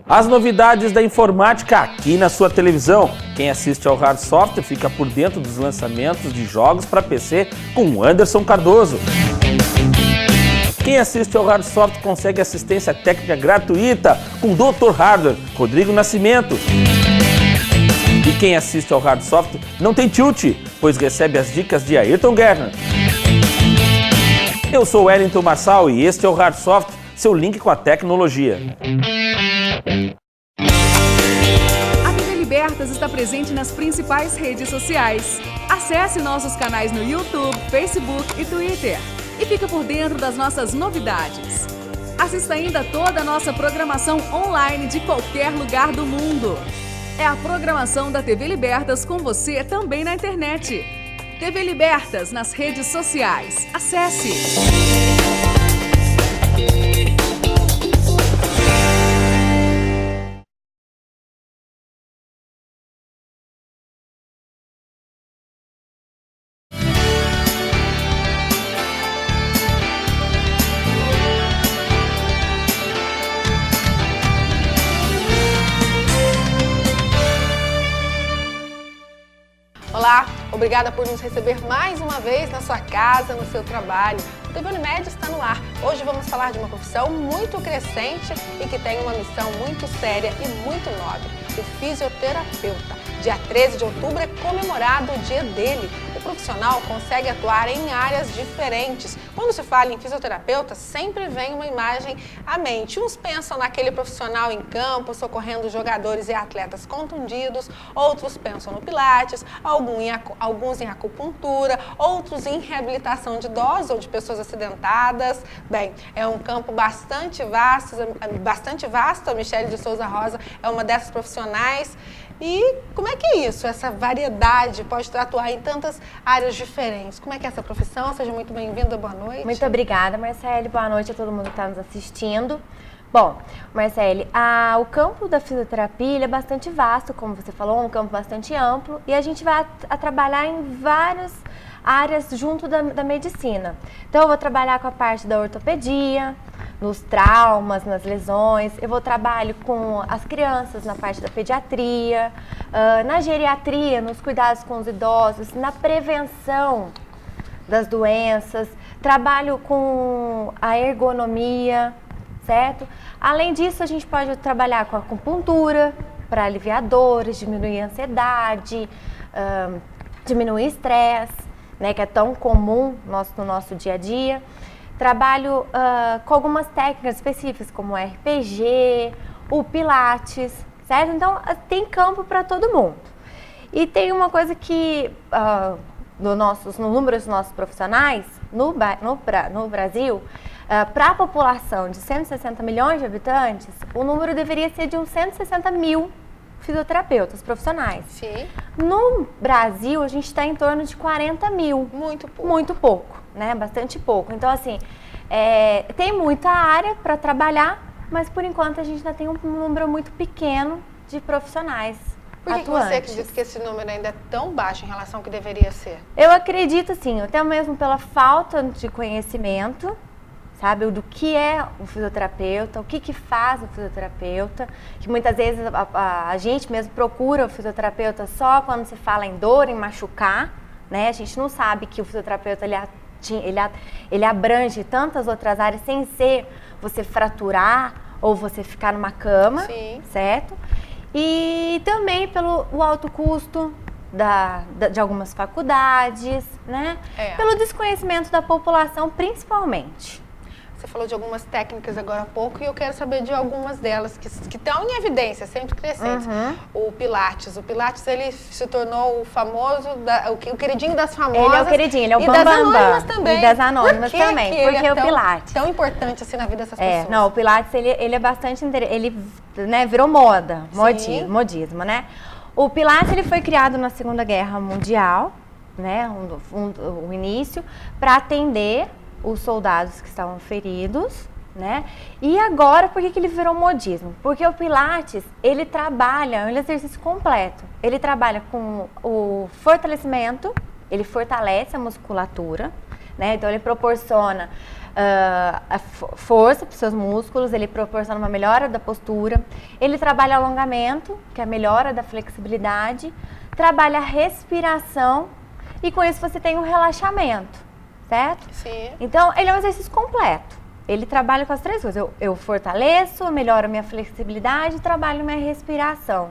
As novidades da informática aqui na sua televisão. Quem assiste ao Hard Software fica por dentro dos lançamentos de jogos para PC com Anderson Cardoso. Quem assiste ao Hard Software consegue assistência técnica gratuita com Dr. Hardware, Rodrigo Nascimento. E quem assiste ao Hard Software não tem tilt, pois recebe as dicas de Ayrton Guerra. Eu sou Wellington Marçal e este é o Hard Software, seu link com a tecnologia. A TV Libertas está presente nas principais redes sociais. Acesse nossos canais no YouTube, Facebook e Twitter. E fica por dentro das nossas novidades. Assista ainda toda a nossa programação online de qualquer lugar do mundo. É a programação da TV Libertas com você também na internet. TV Libertas nas redes sociais. Acesse! Olá, obrigada por nos receber mais uma vez na sua casa, no seu trabalho. O TV Unimed está no ar. Hoje vamos falar de uma profissão muito crescente e que tem uma missão muito séria e muito nobre, o fisioterapeuta. Dia 13 de outubro é comemorado o dia dele. O profissional consegue atuar em áreas diferentes. Quando se fala em fisioterapeuta, sempre vem uma imagem à mente. Uns pensam naquele profissional em campo, socorrendo jogadores e atletas contundidos. Outros pensam no pilates, alguns em acupuntura, outros em reabilitação de idosos ou de pessoas acidentadas. Bem, é um campo bastante vasto. A Michele de Souza Rosa é uma dessas profissionais. E como é que é isso? Essa variedade pode atuar em tantas áreas diferentes. Como é que é essa profissão? Seja muito bem-vinda, boa noite. Muito obrigada, Marcele. Boa noite a todo mundo que está nos assistindo. Bom, Marcele, o campo da fisioterapia é bastante vasto, como você falou, um campo bastante amplo. E a gente vai trabalhar em várias áreas junto da medicina. Então, eu vou trabalhar com a parte da ortopedia, nos traumas, nas lesões. Eu vou trabalhar com as crianças na parte da pediatria, na geriatria, nos cuidados com os idosos, na prevenção das doenças. Trabalho com a ergonomia, certo? Além disso, a gente pode trabalhar com a acupuntura para aliviar dores, diminuir a ansiedade, diminuir o estresse, né, que é tão comum no nosso dia a dia. Trabalho com algumas técnicas específicas, como o RPG, o Pilates, certo? Então, tem campo para todo mundo. E tem uma coisa que, no número dos nossos profissionais, no Brasil, para a população de 160 milhões de habitantes, o número deveria ser de uns 160 mil fisioterapeutas profissionais. Sim. No Brasil, a gente está em torno de 40 mil. Muito pouco. Muito pouco, né? Bastante pouco. Então, assim, tem muita área para trabalhar, mas por enquanto a gente ainda tem um número muito pequeno de profissionais Por que atuantes. você acredita que esse número ainda é tão baixo em relação ao que deveria ser? Eu acredito, assim, até mesmo pela falta de conhecimento, sabe, do que é o fisioterapeuta, o que faz o fisioterapeuta, que muitas vezes a gente mesmo procura o fisioterapeuta só quando se fala em dor, em machucar, né? A gente não sabe que o fisioterapeuta ele abrange tantas outras áreas sem ser você fraturar ou você ficar numa cama, Sim. certo? E também pelo o alto custo de algumas faculdades, né? Pelo desconhecimento da população, principalmente. Você falou de algumas técnicas agora há pouco e eu quero saber de algumas delas que estão em evidência, sempre crescentes. O Pilates. O Pilates, ele se tornou o famoso, o queridinho das famosas. Ele é o queridinho, ele é o e bambambam. das anônimas também. E das anônimas também, Ele porque é o Pilates. tão importante assim na vida dessas pessoas. Não, o Pilates, ele é bastante interessante, ele, né, virou moda, modismo, né? O Pilates, ele foi criado na Segunda Guerra Mundial, né, o início, para atender os soldados que estavam feridos, né? E agora, por que ele virou modismo? Porque o Pilates, ele trabalha, é um exercício completo. Ele trabalha com o fortalecimento, ele fortalece a musculatura, né? Então ele proporciona força para os seus músculos, ele proporciona uma melhora da postura, ele trabalha alongamento, que é a melhora da flexibilidade, trabalha a respiração e com isso você tem um relaxamento, certo? Sim. Então, ele é um exercício completo. Ele trabalha com as três coisas. Eu fortaleço, melhoro a minha flexibilidade e trabalho minha respiração.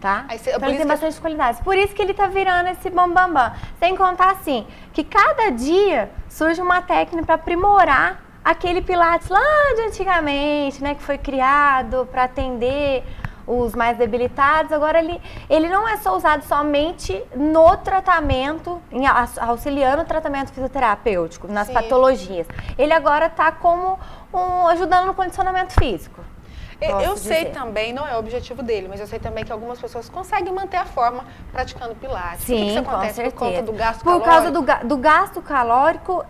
Tá? Então ele tem bastante qualidades. Por isso que ele tá virando esse bambambam. Sem contar assim, que cada dia surge uma técnica para aprimorar aquele Pilates lá de antigamente, né? Que foi criado para atender os mais debilitados. Agora ele não é só usado somente no tratamento, auxiliando o tratamento fisioterapêutico, nas patologias. Ele agora tá como ajudando no condicionamento físico. Eu sei também, não é o objetivo dele, mas eu sei também que algumas pessoas conseguem manter a forma praticando Pilates. Sim, por que isso acontece? com certeza. Por conta do gasto calórico? Por causa do gasto calórico,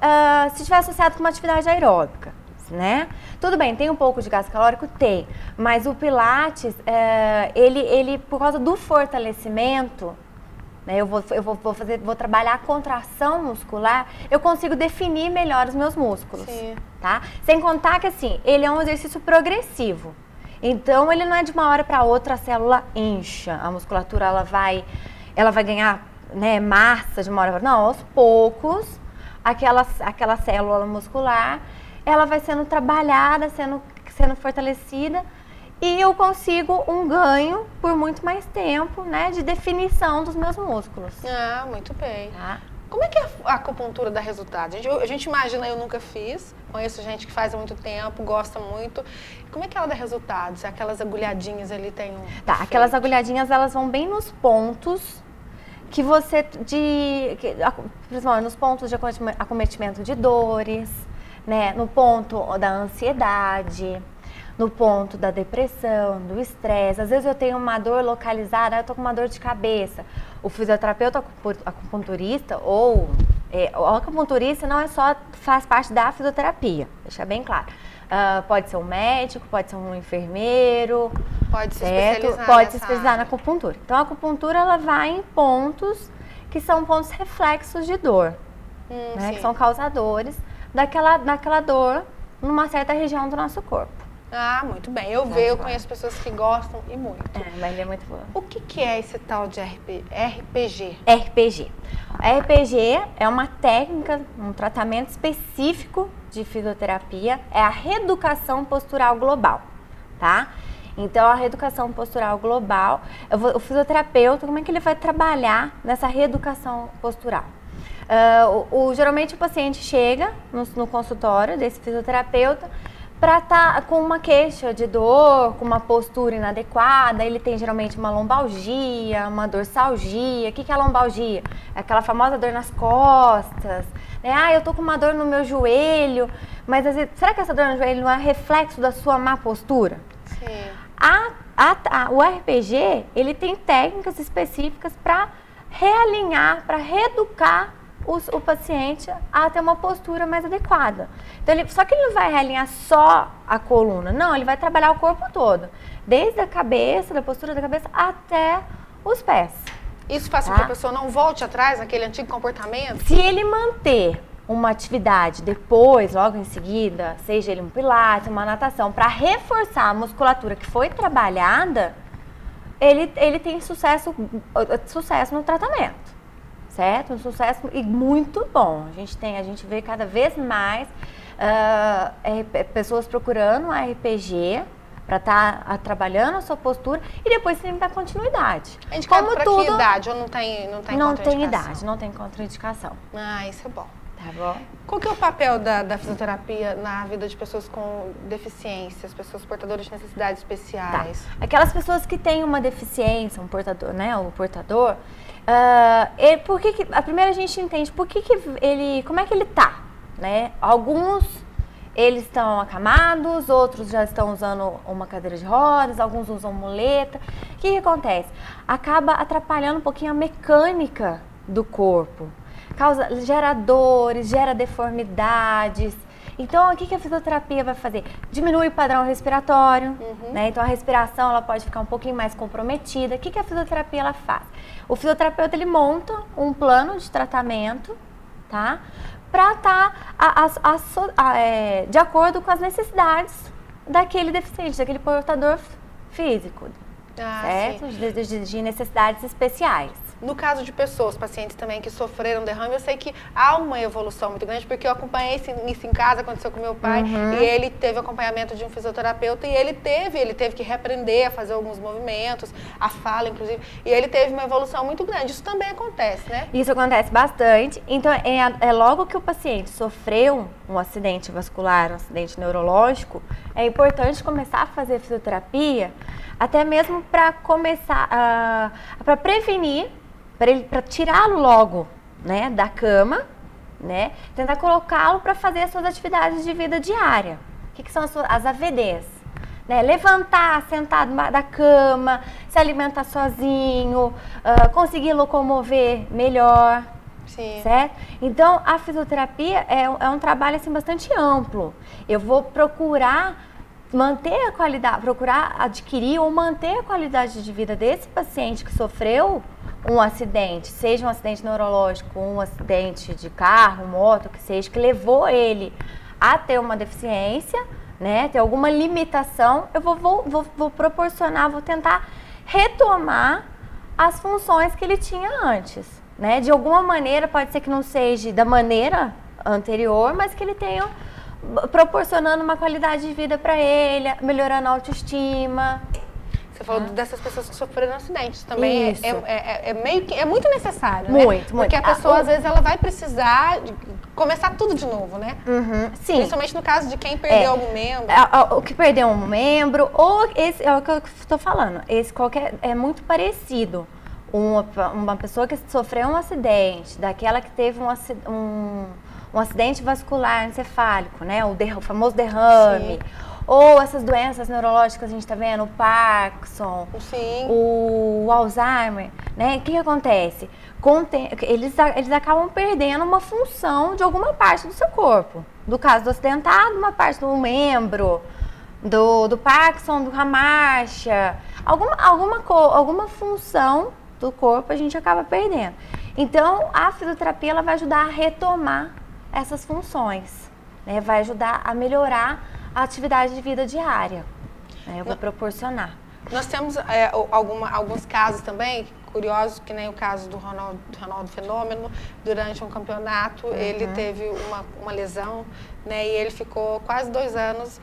se estiver associado com uma atividade aeróbica, né? Tudo bem, tem um pouco de gasto calórico? Tem. Mas o Pilates, ele por causa do fortalecimento, né, eu vou trabalhar a contração muscular, eu consigo definir melhor os meus músculos. Sim. Tá? Sem contar que assim, ele é um exercício progressivo. Então, ele não é de uma hora para outra a célula incha, a musculatura ela vai ganhar, né, massa de uma hora para outra. Não, aos poucos, aquela célula muscular, ela vai sendo trabalhada, sendo fortalecida e eu consigo um ganho por muito mais tempo, né, de definição dos meus músculos. Ah, muito bem. Tá? Como é que a acupuntura dá resultado? A gente imagina, eu nunca fiz, conheço gente que faz há muito tempo, gosta muito. Como é que ela dá resultado? Se aquelas agulhadinhas ali tem um Tá, efeito? aquelas agulhadinhas, elas vão bem nos pontos que você, principalmente nos pontos de acometimento de dores, né, no ponto da ansiedade, no ponto da depressão, do estresse. Às vezes eu tenho uma dor localizada, eu tô com uma dor de cabeça. O fisioterapeuta acupunturista ou o acupunturista não é só faz parte da fisioterapia, deixar bem claro. Pode ser um médico, pode ser um enfermeiro, Pode se especializar na acupuntura. Então a acupuntura ela vai em pontos que são pontos reflexos de dor, né, que são causadores daquela dor numa certa região do nosso corpo. Ah, muito bem. Eu conheço pessoas que gostam e muito. Mas ele é muito boa. O que é esse tal de RPG? RPG. RPG é uma técnica, um tratamento específico de fisioterapia, é a reeducação postural global, tá? Então, a reeducação postural global, o fisioterapeuta, como é que ele vai trabalhar nessa reeducação postural? Geralmente o paciente chega no consultório desse fisioterapeuta para estar com uma queixa de dor, com uma postura inadequada. Ele tem geralmente uma lombalgia, uma dorsalgia. O que é a lombalgia? É aquela famosa dor nas costas, né? Eu tô com uma dor no meu joelho, mas às vezes, será que essa dor no joelho não é reflexo da sua má postura? Sim. O RPG, ele tem técnicas específicas para realinhar, para reeducar o paciente a ter uma postura mais adequada. Então, só que ele não vai realinhar só a coluna, não, ele vai trabalhar o corpo todo, desde a cabeça, da postura da cabeça até os pés. Isso faz com que a pessoa não volte atrás naquele antigo comportamento? Se ele manter uma atividade depois, logo em seguida, seja ele um pilates, uma natação, para reforçar a musculatura que foi trabalhada, ele tem sucesso no tratamento. Certo? Um sucesso e muito bom. A gente vê cada vez mais pessoas procurando um RPG para estar trabalhando a sua postura e depois tem que dar continuidade. É indicado para que idade? Ou não tem contraindicação? Não tem idade, não tem contraindicação. Ah, isso é bom. Tá bom? Qual que é o papel da fisioterapia na vida de pessoas com deficiências, pessoas portadoras de necessidades especiais? Tá. Aquelas pessoas que têm uma deficiência, um portador, né? O portador, a primeira a gente entende como é que ele tá, né? Alguns eles estão acamados, outros já estão usando uma cadeira de rodas, alguns usam muleta. O que acontece? Acaba atrapalhando um pouquinho a mecânica do corpo. Gera dores, gera deformidades. Então, o que a fisioterapia vai fazer? Diminui o padrão respiratório, né? Então, a respiração ela pode ficar um pouquinho mais comprometida. O que a fisioterapia ela faz? O fisioterapeuta ele monta um plano de tratamento, tá? para estar de acordo com as necessidades daquele deficiente, daquele portador físico, certo? De necessidades especiais. No caso de pessoas, pacientes também que sofreram derrame, eu sei que há uma evolução muito grande, porque eu acompanhei isso em casa, aconteceu com meu pai, e ele teve acompanhamento de um fisioterapeuta, e ele teve que reaprender a fazer alguns movimentos, a fala, inclusive, e ele teve uma evolução muito grande. Isso também acontece, né? Isso acontece bastante. Então, é logo que o paciente sofreu um acidente vascular, um acidente neurológico, é importante começar a fazer fisioterapia, até mesmo para começar, para prevenir, para tirá-lo logo, né, da cama, né, tentar colocá-lo para fazer as suas atividades de vida diária. O que são as AVDs? Né, levantar, sentar da cama, se alimentar sozinho, conseguir locomover melhor. Sim. Certo? Então, a fisioterapia é um trabalho assim, bastante amplo. Eu vou procurar manter a qualidade, procurar adquirir ou manter a qualidade de vida desse paciente que sofreu um acidente, seja um acidente neurológico, um acidente de carro, moto, que seja, que levou ele a ter uma deficiência, né, ter alguma limitação, eu vou proporcionar, vou tentar retomar as funções que ele tinha antes, né, de alguma maneira, pode ser que não seja da maneira anterior, mas que ele tenha proporcionando uma qualidade de vida para ele, melhorando a autoestima. Você falou dessas pessoas que sofreram acidentes também. É muito necessário, né? Muito. Porque a pessoa, às vezes, ela vai precisar começar tudo de novo, né? Sim. Principalmente no caso de quem perdeu algum membro. O que perdeu um membro, ou esse é o que eu estou falando. Esse é muito parecido. Uma pessoa que sofreu um acidente, daquela que teve um acidente vascular encefálico, né? O famoso derrame. Sim. Ou essas doenças neurológicas que a gente está vendo, o Parkinson, sim, o Alzheimer, né? O que acontece? Eles acabam perdendo uma função de alguma parte do seu corpo. No caso do acidentado, uma parte do membro, do Parkinson, da marcha, alguma função do corpo a gente acaba perdendo. Então, a fisioterapia ela vai ajudar a retomar essas funções, né? Vai ajudar a melhorar a atividade de vida diária, né? Eu vou proporcionar. Nós temos alguns casos também curiosos, que nem o caso do Ronaldo Fenômeno. Durante um campeonato, ele teve uma lesão, né? E ele ficou quase 2 anos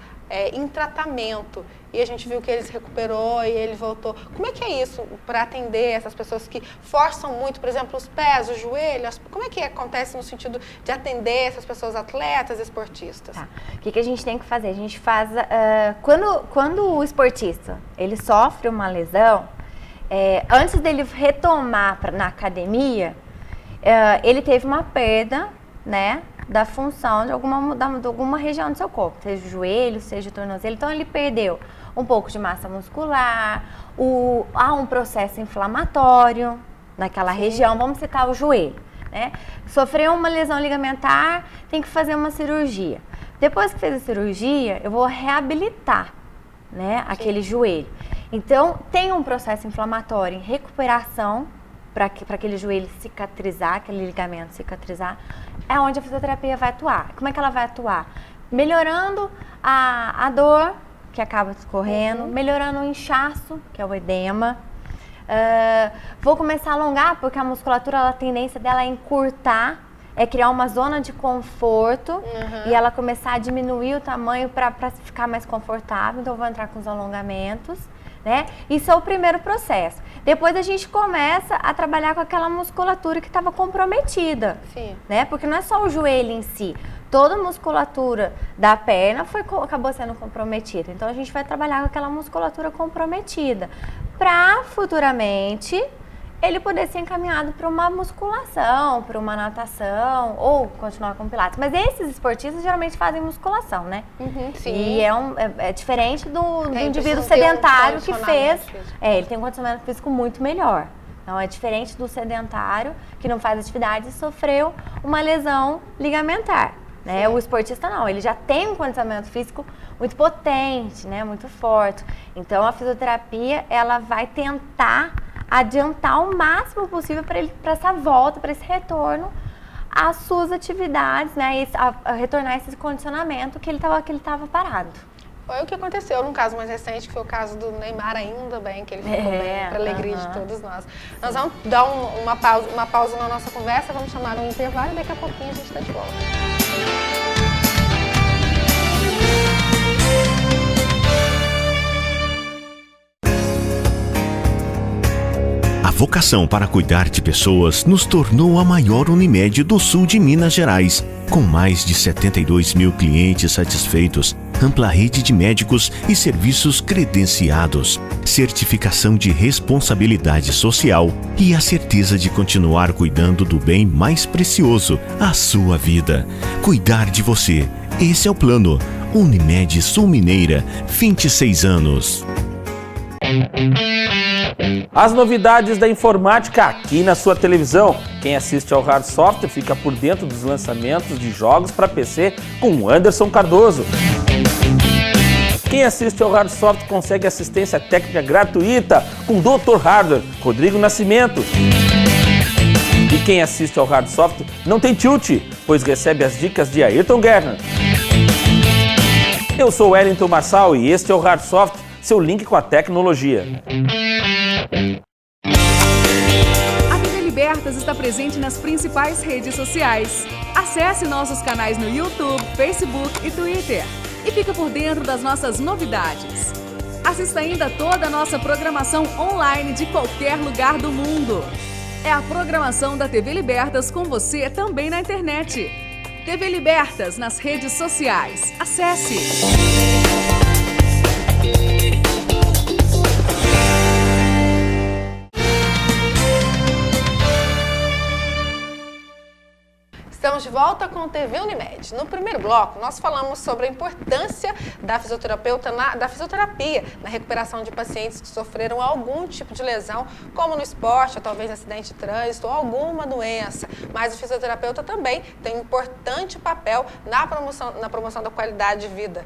em tratamento. E a gente viu que ele se recuperou e ele voltou. Como é que é isso para atender essas pessoas que forçam muito, por exemplo, os pés, os joelhos? Como é que acontece no sentido de atender essas pessoas atletas, esportistas? Tá. O que a gente tem que fazer? A gente faz... quando o esportista ele sofre uma lesão, antes dele retomar na academia, ele teve uma perda, né, da função de alguma região do seu corpo, seja o joelho, seja o tornozelo. Então, ele perdeu um pouco de massa muscular, há um processo inflamatório naquela região, vamos citar o joelho, né? Sofreu uma lesão ligamentar, tem que fazer uma cirurgia. Depois que fez a cirurgia, eu vou reabilitar, né, aquele joelho. Então, tem um processo inflamatório em recuperação, para aquele joelho cicatrizar, aquele ligamento cicatrizar, é onde a fisioterapia vai atuar. Como é que ela vai atuar? Melhorando a dor, que acaba escorrendo, melhorando o inchaço, que é o edema. Vou começar a alongar, porque a musculatura, a tendência dela é encurtar, é criar uma zona de conforto e ela começar a diminuir o tamanho para ficar mais confortável. Então, eu vou entrar com os alongamentos, né? Isso é o primeiro processo. Depois a gente começa a trabalhar com aquela musculatura que estava comprometida, né? Porque não é só o joelho em si, toda a musculatura da perna acabou sendo comprometida. Então a gente vai trabalhar com aquela musculatura comprometida para futuramente ele poder ser encaminhado para uma musculação, para uma natação ou continuar com pilates. Mas esses esportistas geralmente fazem musculação, né? Sim. E é diferente do indivíduo sedentário que fez. Ele tem um condicionamento físico muito melhor. Então é diferente do sedentário que não faz atividade e sofreu uma lesão ligamentar. Né? O esportista não, ele já tem um condicionamento físico muito potente, né? Muito forte. Então a fisioterapia ela vai tentar adiantar o máximo possível para essa volta, para esse retorno às suas atividades, né, e a retornar esse condicionamento que ele estava parado. Foi o que aconteceu num caso mais recente, que foi o caso do Neymar, ainda bem que ele ficou bem, para alegria de todos nós. Nós vamos dar uma pausa na nossa conversa, vamos chamar um intervalo e daqui a pouquinho a gente está de volta. A vocação para cuidar de pessoas nos tornou a maior Unimed do sul de Minas Gerais, com mais de 72 mil clientes satisfeitos, ampla rede de médicos e serviços credenciados, certificação de responsabilidade social e a certeza de continuar cuidando do bem mais precioso, a sua vida. Cuidar de você. Esse é o plano. Unimed Sul Mineira, 26 anos. As novidades da informática aqui na sua televisão. Quem assiste ao Hard Software fica por dentro dos lançamentos de jogos para PC com Anderson Cardoso. Quem assiste ao Hard Software consegue assistência técnica gratuita com Dr. Hardware, Rodrigo Nascimento. E quem assiste ao Hard Software não tem tilt, pois recebe as dicas de Ayrton Guerra. Eu sou Wellington Marçal e este é o Hard Software, seu link com a tecnologia. A TV Libertas está presente nas principais redes sociais. Acesse nossos canais no YouTube, Facebook e Twitter. E fica por dentro das nossas novidades. Assista ainda toda a nossa programação online de qualquer lugar do mundo. É a programação da TV Libertas com você também na internet. TV Libertas nas redes sociais. Acesse! Estamos de volta com o TV Unimed. No primeiro bloco, nós falamos sobre a importância da fisioterapia na recuperação de pacientes que sofreram algum tipo de lesão, como no esporte, ou talvez acidente de trânsito, ou alguma doença. Mas o fisioterapeuta também tem um importante papel na promoção da qualidade de vida.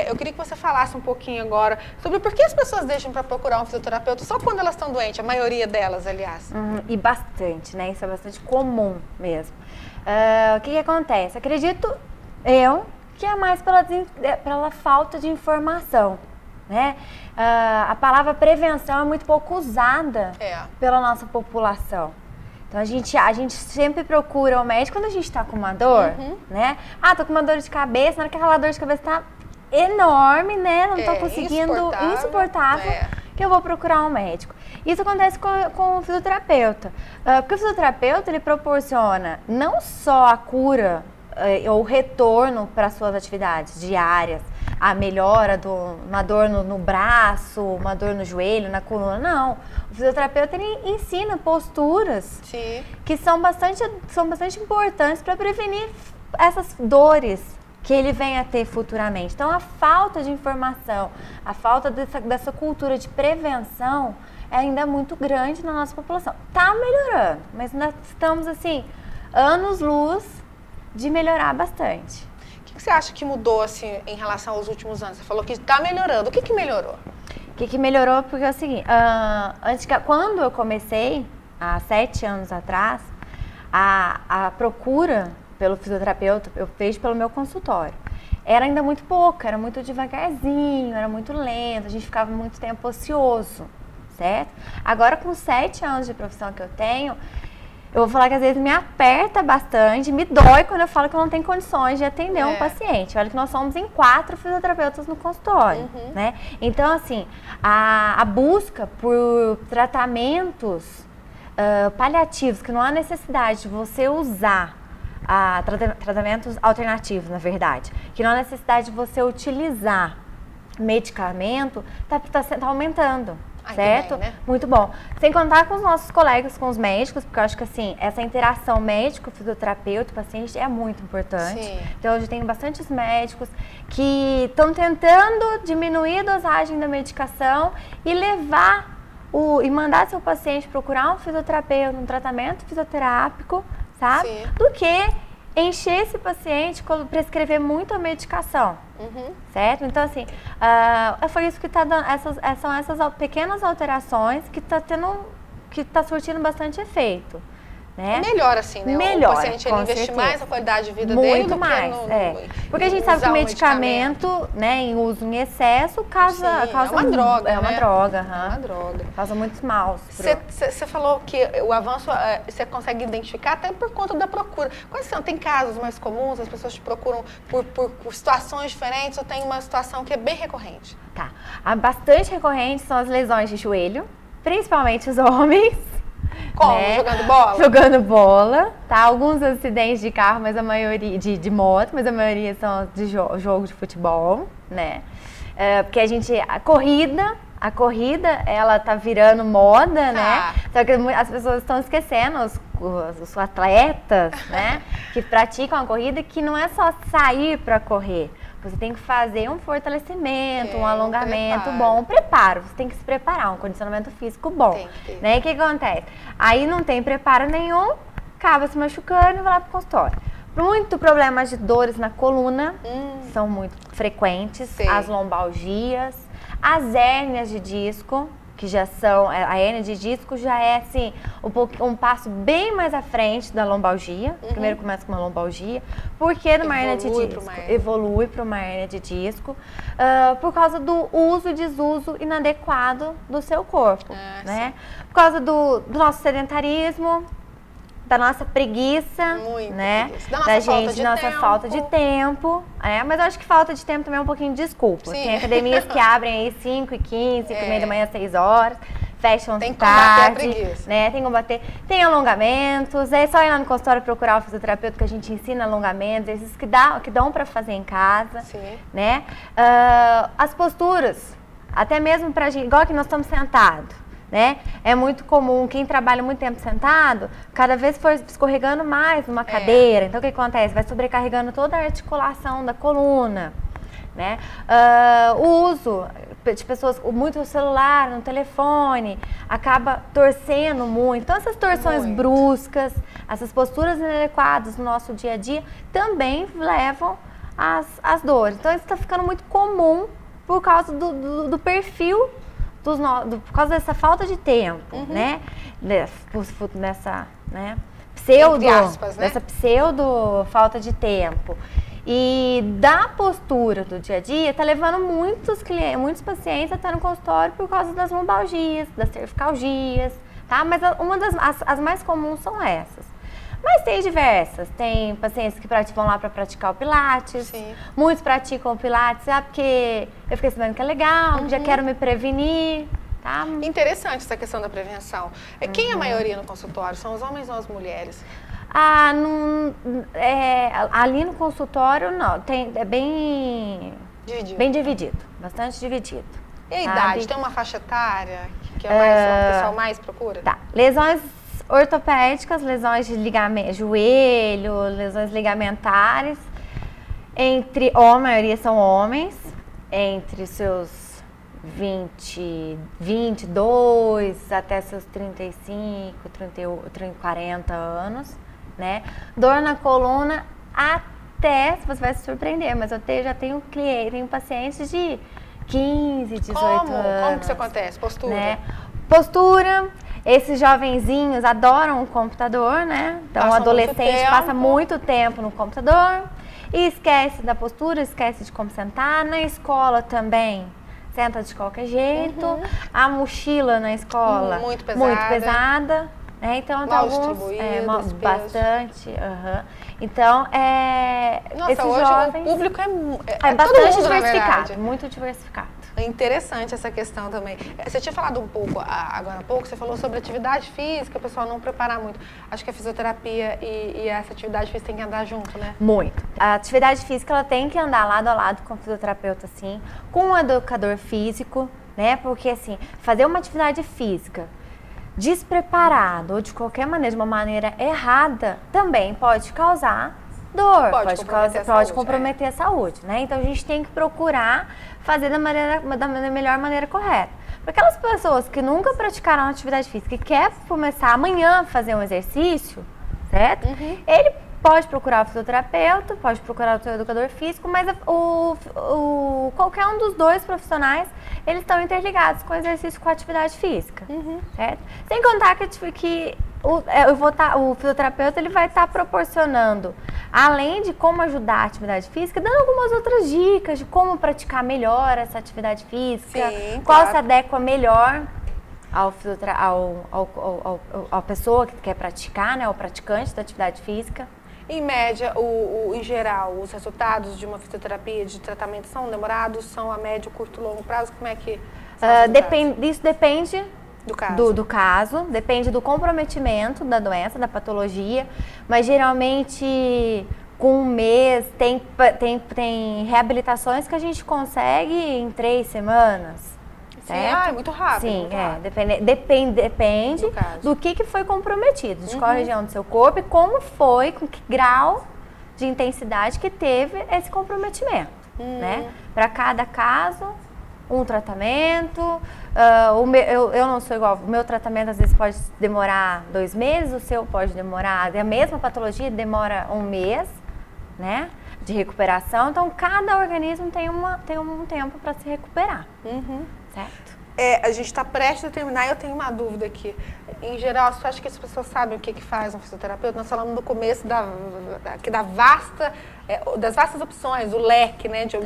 Eu queria que você falasse um pouquinho agora sobre por que as pessoas deixam para procurar um fisioterapeuta só quando elas estão doentes, a maioria delas, aliás. E bastante, né? Isso é bastante comum mesmo. O que acontece? Acredito eu que é mais pela falta de informação, né? A palavra prevenção é muito pouco usada pela nossa população. Então a gente sempre procura o médico quando a gente está com uma dor, né? Tô com uma dor de cabeça, na hora que aquela dor de cabeça está enorme, né? Não estou conseguindo, insuportável. Que eu vou procurar um médico. Isso acontece com o fisioterapeuta. Porque o fisioterapeuta, ele proporciona não só a cura ou o retorno para as suas atividades diárias, a melhora uma dor no braço, uma dor no joelho, na coluna, não. O fisioterapeuta, ele ensina posturas que são bastante importantes para prevenir essas dores que ele venha a ter futuramente. Então, a falta de informação, a falta dessa cultura de prevenção é ainda muito grande na nossa população. Está melhorando, mas nós estamos, assim, anos-luz de melhorar bastante. O que você acha que mudou, assim, em relação aos últimos anos? Você falou que está melhorando. O que melhorou? O que melhorou? Porque é o seguinte, quando eu comecei, há 7 anos atrás, a procura pelo fisioterapeuta, eu vejo pelo meu consultório, era ainda muito pouca, era muito devagarzinho, era muito lento, a gente ficava muito tempo ocioso, certo? Agora, com 7 anos de profissão que eu tenho, eu vou falar que às vezes me aperta bastante, me dói quando eu falo que eu não tenho condições de atender um paciente. Olha que nós somos em 4 fisioterapeutas no consultório, né? Então, assim, a busca por tratamentos paliativos, que não há necessidade de você usar tratamentos alternativos, na verdade, que não há necessidade de você utilizar medicamento, tá aumentando, certo? Bem, né? Muito bom. Sem contar com os nossos colegas, com os médicos, porque eu acho que, assim, essa interação médico, fisioterapeuta, paciente é muito importante. Sim. Então, hoje tem bastantes médicos que estão tentando diminuir a dosagem da medicação e e mandar seu paciente procurar um fisioterapeuta, um tratamento fisioterápico, sabe? Sim. Do que encher esse paciente, prescrever muita medicação, certo? Então, assim, foi isso que está dando, são essas pequenas alterações que está surtindo bastante efeito, né? Melhor assim, né? Melhor, o paciente ele investe mais na qualidade de vida muito dele do mais, que porque a gente sabe que o medicamento, né, em uso em excesso, causa é uma droga, é uma né? droga, É uma droga. causa muitos maus. Você falou que o avanço, você consegue identificar até por conta da procura. Quais são? Tem casos mais comuns, as pessoas te procuram por situações diferentes ou tem uma situação que é bem recorrente? Tá. Bastante recorrente são as lesões de joelho, principalmente os homens. Como? Né? Jogando bola? Jogando bola, tá? Alguns acidentes de carro, mas a maioria de moto, mas a maioria são de jogo de futebol, né? Porque a corrida, ela tá virando moda, né? Só que as pessoas estão esquecendo, os atletas, né? Que praticam a corrida, que não é só sair para correr. Você tem que fazer um fortalecimento, um alongamento bom, um preparo. Você tem que se preparar, um condicionamento físico bom. Né? E o que acontece? Aí não tem preparo nenhum, acaba se machucando e vai lá pro consultório. Muito problemas de dores na coluna, são muito frequentes, as lombalgias, as hérnias de disco, que já são, a hérnia de disco já é assim, um passo bem mais à frente da lombalgia. Primeiro começa com uma lombalgia, porque numa hérnia de disco evolui para uma hérnia de disco, por causa do uso e desuso inadequado do seu corpo, né? Por causa do nosso sedentarismo, da nossa preguiça, né? Da falta de tempo. Mas eu acho que falta de tempo também é um pouquinho de desculpa. Sim. Tem academias que abrem aí 5h15, 5h30 da manhã, 6 horas, fecham tarde. Tem que combater a preguiça. Né? Tem que combater. Tem alongamentos, é só ir lá no consultório procurar o fisioterapeuta que a gente ensina alongamentos, esses que dão para fazer em casa. Sim. Né? As posturas, até mesmo pra gente, igual que nós estamos sentados. Né? É muito comum, quem trabalha muito tempo sentado, cada vez for escorregando mais numa cadeira. Então, o que acontece? Vai sobrecarregando toda a articulação da coluna. Né? O uso de pessoas, muito no celular, no telefone, acaba torcendo muito. Então, essas torções bruscas, essas posturas inadequadas no nosso dia a dia, também levam às dores. Então, isso está ficando muito comum por causa do perfil, por causa dessa falta de tempo, né? Nessa, né? Dessa pseudo falta de tempo. E da postura do dia a dia, tá levando muitos pacientes a estar no consultório por causa das lombalgias, das cervicalgias, tá? Mas as mais comuns são essas. Mas tem diversas. Tem pacientes que vão lá para praticar o Pilates. Sim. Muitos praticam o Pilates, porque eu fiquei sabendo que é legal, já quero me prevenir. Tá? Interessante essa questão da prevenção. Quem é a maioria no consultório? São os homens ou as mulheres? Ali no consultório, não. É bem dividido. Bastante dividido. E a idade? Tem uma faixa etária que o pessoal mais procura? Tá. Lesões ortopédicas, lesões de joelho, lesões ligamentares. A maioria são homens, entre seus 22 até seus 35, 40 anos, né? Dor na coluna até, você vai se surpreender, mas já tenho pacientes de 15, 18 anos. Como que isso acontece? Postura? Né? Postura. Esses jovenzinhos adoram o computador, né? Então, o adolescente passa muito tempo no computador e esquece da postura, esquece de como sentar. Na escola também, senta de qualquer jeito. A mochila na escola, muito pesada. Né? Então, mal distribuído, bastante. Então, esses hoje jovens, o público é bastante diversificado, muito diversificado. É interessante essa questão também. Você tinha falado um pouco, agora há pouco, você falou sobre atividade física, o pessoal não preparar muito. Acho que a fisioterapia e essa atividade física tem que andar junto, né? Muito. A atividade física, ela tem que andar lado a lado com o fisioterapeuta, sim, com o educador físico, né? Porque, assim, fazer uma atividade física despreparado ou de qualquer maneira, de uma maneira errada, também pode causar dor, pode comprometer a saúde, né? Então a gente tem que procurar fazer da melhor maneira correta. Para aquelas pessoas que nunca praticaram atividade física e quer começar amanhã a fazer um exercício, certo? Ele pode procurar o fisioterapeuta, pode procurar o seu educador físico, mas qualquer um dos dois profissionais, eles estão interligados com o exercício, com a atividade física, certo? Sem contar que o fisioterapeuta ele vai estar proporcionando, além de como ajudar a atividade física, dando algumas outras dicas de como praticar melhor essa atividade física, qual se adequa melhor à pessoa que quer praticar, né, ao praticante da atividade física. Em média, em geral, os resultados de uma fisioterapia, de tratamento são demorados, são a médio, curto, longo prazo? Como é que isso depende do caso, depende do comprometimento da doença, da patologia, mas geralmente com um mês tem reabilitações que a gente consegue em 3 semanas. Sim, muito rápido. Sim, muito depende do que foi comprometido, de qual região do seu corpo e como foi, com que grau de intensidade que teve esse comprometimento, né? Para cada caso, um tratamento. Eu não sou igual, o meu tratamento às vezes pode demorar 2 meses, o seu pode demorar, a mesma patologia demora 1 mês, né? De recuperação, então cada organismo tem um tempo para se recuperar. Certo? A gente está prestes a terminar e eu tenho uma dúvida aqui. Em geral, você acha que as pessoas sabem o que faz um fisioterapeuta? Nós falamos no começo das vastas opções, o leque, né, de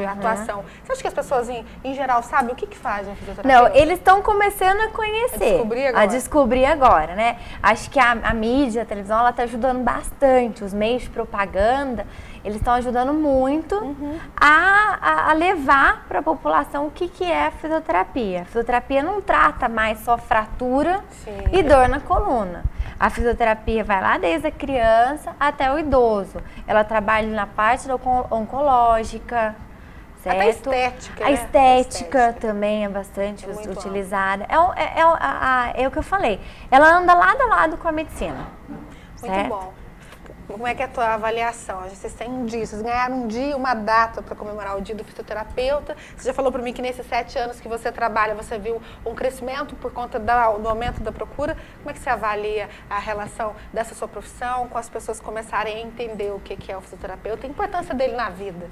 atuação. Você acha que as pessoas, em geral, sabem o que faz um fisioterapeuta? Não, eles estão começando a conhecer. A descobrir agora, né? Acho que a mídia, a televisão, ela está ajudando bastante. Os meios de propaganda, eles estão ajudando muito a levar para a população o que é a fisioterapia. A fisioterapia não trata mais só fratura e dor na coluna. A fisioterapia vai lá desde a criança até o idoso. Ela trabalha na parte oncológica, certo? Até a estética, a estética também é bastante utilizada. É o que eu falei. Ela anda lado a lado com a medicina. Muito certo? bom. Como é que é a tua avaliação? Vocês têm um dia, vocês ganharam um dia, uma data para comemorar o dia do fisioterapeuta. Você já falou para mim que nesses 7 anos que você trabalha, você viu um crescimento por conta do aumento da procura. Como é que você avalia a relação dessa sua profissão com as pessoas começarem a entender o que é o fisioterapeuta e a importância dele na vida?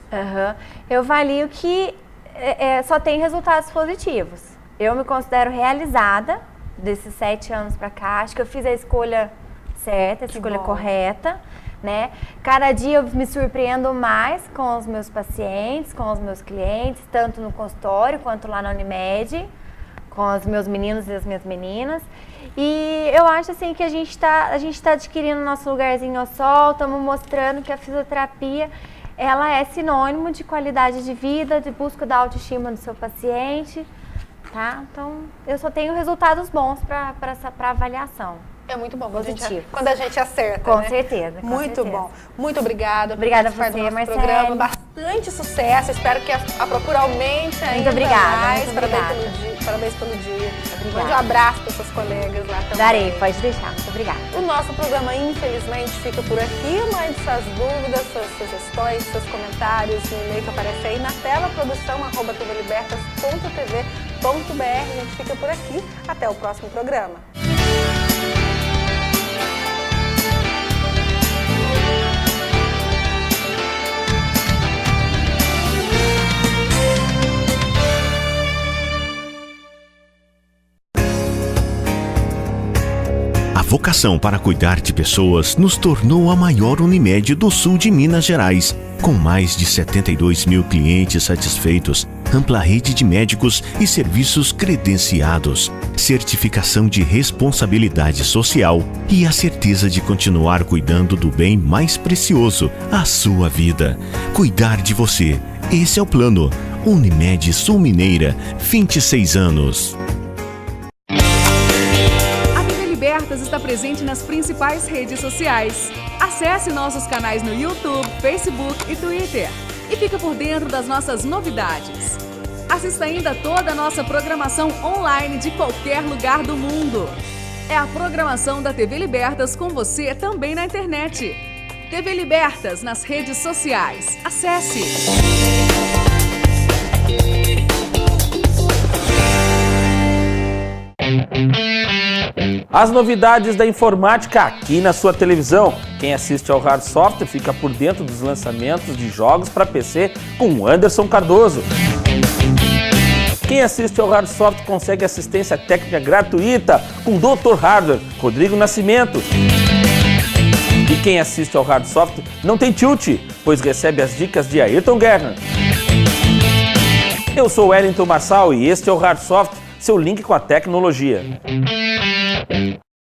Eu avalio que só tem resultados positivos. Eu me considero realizada desses 7 anos para cá. Acho que eu fiz a escolha certa, a escolha correta, né? Cada dia eu me surpreendo mais com os meus pacientes, com os meus clientes, tanto no consultório quanto lá na Unimed, com os meus meninos e as minhas meninas. E eu acho assim que a gente tá adquirindo nosso lugarzinho ao sol, estamos mostrando que a fisioterapia ela é sinônimo de qualidade de vida, de busca da autoestima do seu paciente, tá? Então eu só tenho resultados bons para avaliação. É muito bom positivo. Quando a gente acerta, com né? certeza. Muito bom. Muito obrigada. Obrigada a você, Marcele. Programa. Bastante sucesso. Espero que a procura aumente ainda. Muito obrigada. Mais. Muito obrigada. Parabéns pelo dia. Obrigada. Um abraço para seus colegas lá também. Darei, pode deixar. Muito obrigada. O nosso programa, infelizmente, fica por aqui. Mande suas dúvidas, suas sugestões, seus comentários no e-mail que aparece aí na tela, produção@tvlibertas.tv.br. A gente fica por aqui. Até o próximo programa. A vocação para cuidar de pessoas nos tornou a maior Unimed do sul de Minas Gerais, com mais de 72 mil clientes satisfeitos, ampla rede de médicos e serviços credenciados, certificação de responsabilidade social e a certeza de continuar cuidando do bem mais precioso, a sua vida. Cuidar de você. Esse é o plano. Unimed Sul Mineira, 26 anos. Está presente nas principais redes sociais. Acesse nossos canais no YouTube, Facebook e Twitter. E fica por dentro das nossas novidades. Assista ainda toda a nossa programação online de qualquer lugar do mundo. É a programação da TV Libertas com você também na internet. TV Libertas nas redes sociais. Acesse! As novidades da informática aqui na sua televisão. Quem assiste ao Hard Software fica por dentro dos lançamentos de jogos para PC com Anderson Cardoso. Quem assiste ao Hardsoft consegue assistência técnica gratuita com o Dr. Hardware, Rodrigo Nascimento. E quem assiste ao Hardsoft não tem tilt, pois recebe as dicas de Ayrton Gerner. Eu sou Wellington Marçal e este é o Hardsoft, seu link com a tecnologia.